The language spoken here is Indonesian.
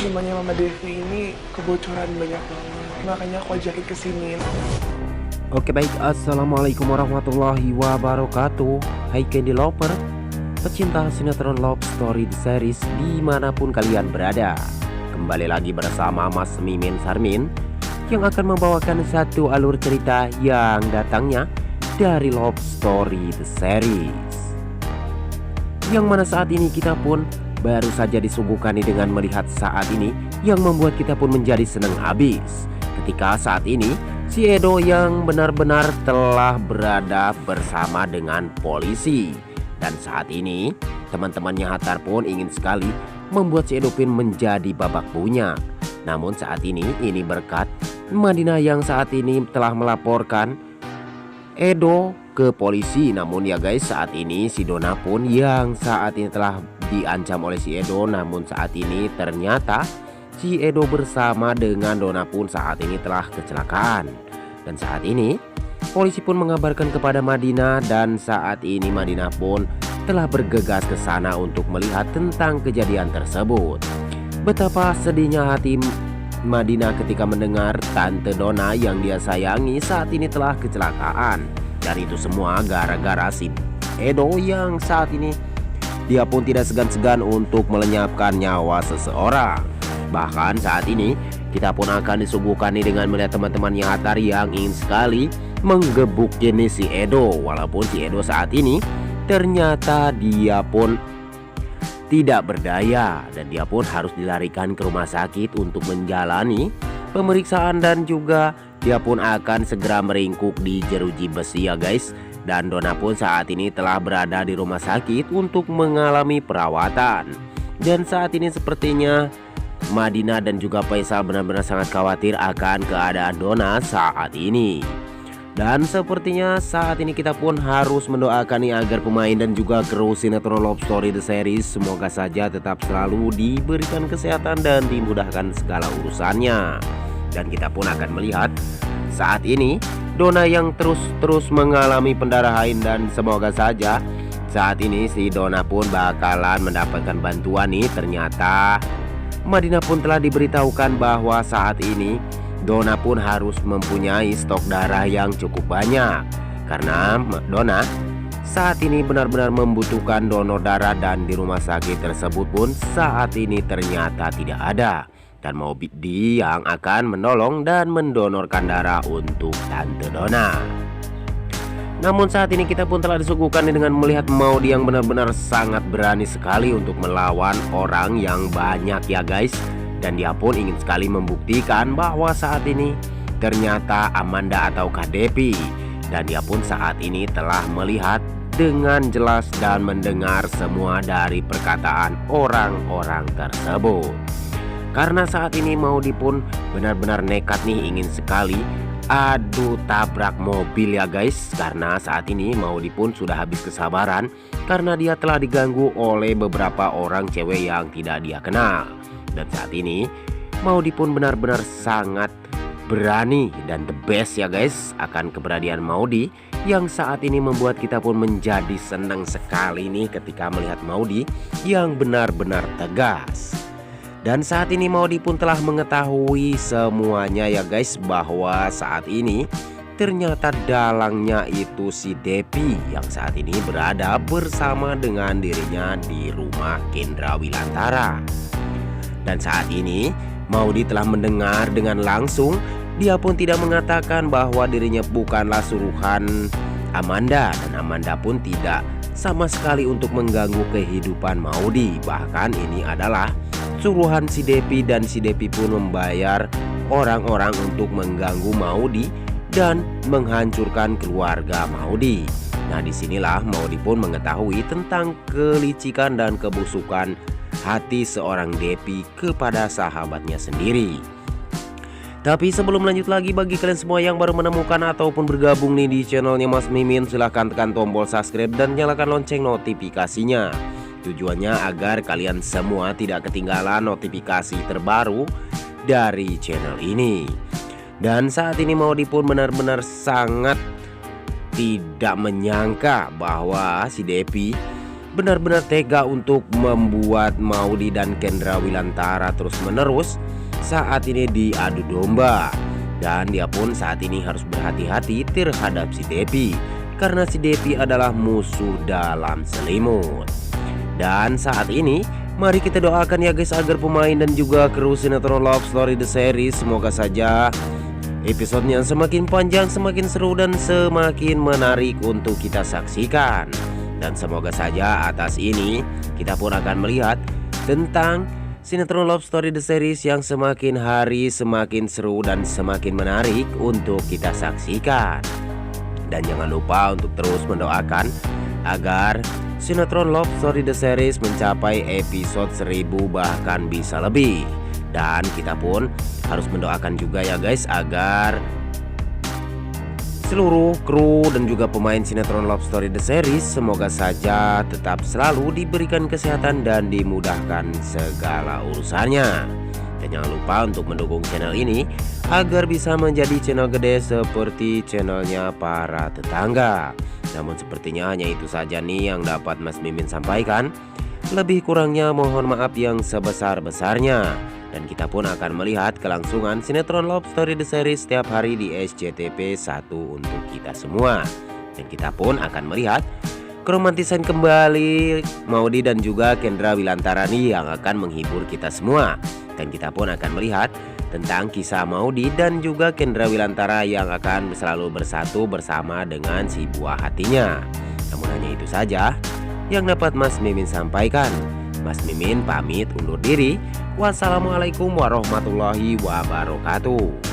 Namanya Mama Devi ini kebocoran banyak banget, makanya aku ajakin ke sini. Oke baik, assalamualaikum warahmatullahi wabarakatuh. Hai Candy Lover, pecinta sinetron Love Story The Series dimanapun kalian berada. Kembali lagi bersama Mas Mimin Sarmin yang akan membawakan satu alur cerita yang datangnya dari Love Story The Series, yang mana saat ini kita pun baru saja disuguhkan dengan melihat saat ini yang membuat kita pun menjadi senang habis. Ketika saat ini si Edo yang benar-benar telah berada bersama dengan polisi. Dan saat ini teman-temannya Hattar pun ingin sekali membuat si Edo pun menjadi babak bunyak. Namun saat ini berkat Madinah yang saat ini telah melaporkan Edo ke polisi. Namun ya guys, saat ini si Dona pun yang saat ini telah diancam oleh si Edo. Namun saat ini ternyata si Edo bersama dengan Dona pun saat ini telah kecelakaan. Dan saat ini polisi pun mengabarkan kepada Madinah, dan saat ini Madinah pun telah bergegas ke sana untuk melihat tentang kejadian tersebut. Betapa sedihnya hati Madinah ketika mendengar Tante Dona yang dia sayangi saat ini telah kecelakaan. Dan itu semua gara-gara si Edo yang saat ini dia pun tidak segan-segan untuk melenyapkan nyawa seseorang. Bahkan saat ini kita pun akan disuguhkan dengan melihat teman-temannya Hattar yang ingin sekali menggebuk jenis si Edo. Walaupun si Edo saat ini ternyata dia pun tidak berdaya, dan dia pun harus dilarikan ke rumah sakit untuk menjalani pemeriksaan, dan juga dia pun akan segera meringkuk di jeruji besi ya guys. Dan Dona pun saat ini telah berada di rumah sakit untuk mengalami perawatan. Dan saat ini sepertinya Madinah dan juga Faisal benar-benar sangat khawatir akan keadaan Dona saat ini. Dan sepertinya saat ini kita pun harus mendoakan nih agar pemain dan juga kru sinetron Love Story The Series semoga saja tetap selalu diberikan kesehatan dan dimudahkan segala urusannya. Dan kita pun akan melihat saat ini Dona yang terus mengalami pendarahan, dan semoga saja saat ini si Dona pun bakalan mendapatkan bantuan nih. Ternyata Madinah pun telah diberitahukan bahwa saat ini Dona pun harus mempunyai stok darah yang cukup banyak, karena Dona saat ini benar-benar membutuhkan donor darah, dan di rumah sakit tersebut pun saat ini ternyata tidak ada dan mau yang akan menolong dan mendonorkan darah untuk Tante Dona. Namun saat ini kita pun telah disuguhkan dengan melihat Maudi yang benar-benar sangat berani sekali untuk melawan orang yang banyak ya guys. Dan dia pun ingin sekali membuktikan bahwa saat ini ternyata Amanda ataukah Devi. Dan dia pun saat ini telah melihat dengan jelas dan mendengar semua dari perkataan orang-orang tersebut. Karena saat ini Maudi pun benar-benar nekat nih ingin sekali adu tabrak mobil ya guys. Karena saat ini Maudi pun sudah habis kesabaran karena dia telah diganggu oleh beberapa orang cewek yang tidak dia kenal. Dan saat ini Maudi pun benar-benar sangat berani dan the best ya guys akan keberadaan Maudi, yang saat ini membuat kita pun menjadi senang sekali nih ketika melihat Maudi yang benar-benar tegas. Dan saat ini Maudi pun telah mengetahui semuanya ya guys, bahwa saat ini ternyata dalangnya itu si Devi yang saat ini berada bersama dengan dirinya di rumah Kendra Wilantara. Dan saat ini Maudi telah mendengar dengan langsung. Dia pun tidak mengatakan bahwa dirinya bukanlah suruhan Amanda, dan Amanda pun tidak sama sekali untuk mengganggu kehidupan Maudi. Bahkan ini adalah suruhan si Devi, dan si Devi pun membayar orang-orang untuk mengganggu Maudi dan menghancurkan keluarga Maudi. Nah, disinilah Maudi pun mengetahui tentang kelicikan dan kebusukan hati seorang Devi kepada sahabatnya sendiri. Tapi sebelum lanjut lagi, bagi kalian semua yang baru menemukan ataupun bergabung nih di channelnya Mas Mimin, silahkan tekan tombol subscribe dan nyalakan lonceng notifikasinya. Tujuannya agar kalian semua tidak ketinggalan notifikasi terbaru dari channel ini. Dan saat ini Maudi pun benar-benar sangat tidak menyangka bahwa si Devi benar-benar tega untuk membuat Maudy dan Kendra Wilantara terus-menerus saat ini diadu domba. Dan dia pun saat ini harus berhati-hati terhadap si Devi, karena si Devi adalah musuh dalam selimut. Dan saat ini mari kita doakan ya guys agar pemain dan juga kru sinetron Love Story The Series semoga saja episodenya semakin panjang, semakin seru dan semakin menarik untuk kita saksikan. Dan semoga saja atas ini kita pun akan melihat tentang sinetron Love Story The Series yang semakin hari semakin seru dan semakin menarik untuk kita saksikan. Dan jangan lupa untuk terus mendoakan agar sinetron Love Story The Series mencapai episode 1000 bahkan bisa lebih. Dan kita pun harus mendoakan juga ya guys agar seluruh kru dan juga pemain sinetron Love Story The Series semoga saja tetap selalu diberikan kesehatan dan dimudahkan segala urusannya. Dan jangan lupa untuk mendukung channel ini agar bisa menjadi channel gede seperti channelnya para tetangga. Namun sepertinya hanya itu saja nih yang dapat Mas Mimin sampaikan. Lebih kurangnya mohon maaf yang sebesar-besarnya. Dan kita pun akan melihat kelangsungan sinetron Love Story The Series setiap hari di SCTV 1 untuk kita semua. Dan kita pun akan melihat keromantisan kembali Maudy dan juga Kendra Wilantara nih yang akan menghibur kita semua. Dan kita pun akan melihat tentang kisah Maudy dan juga Kendra Wilantara yang akan selalu bersatu bersama dengan si buah hatinya. Namun hanya itu saja yang dapat Mas Mimin sampaikan. Mas Mimin pamit undur diri. Wassalamualaikum warahmatullahi wabarakatuh.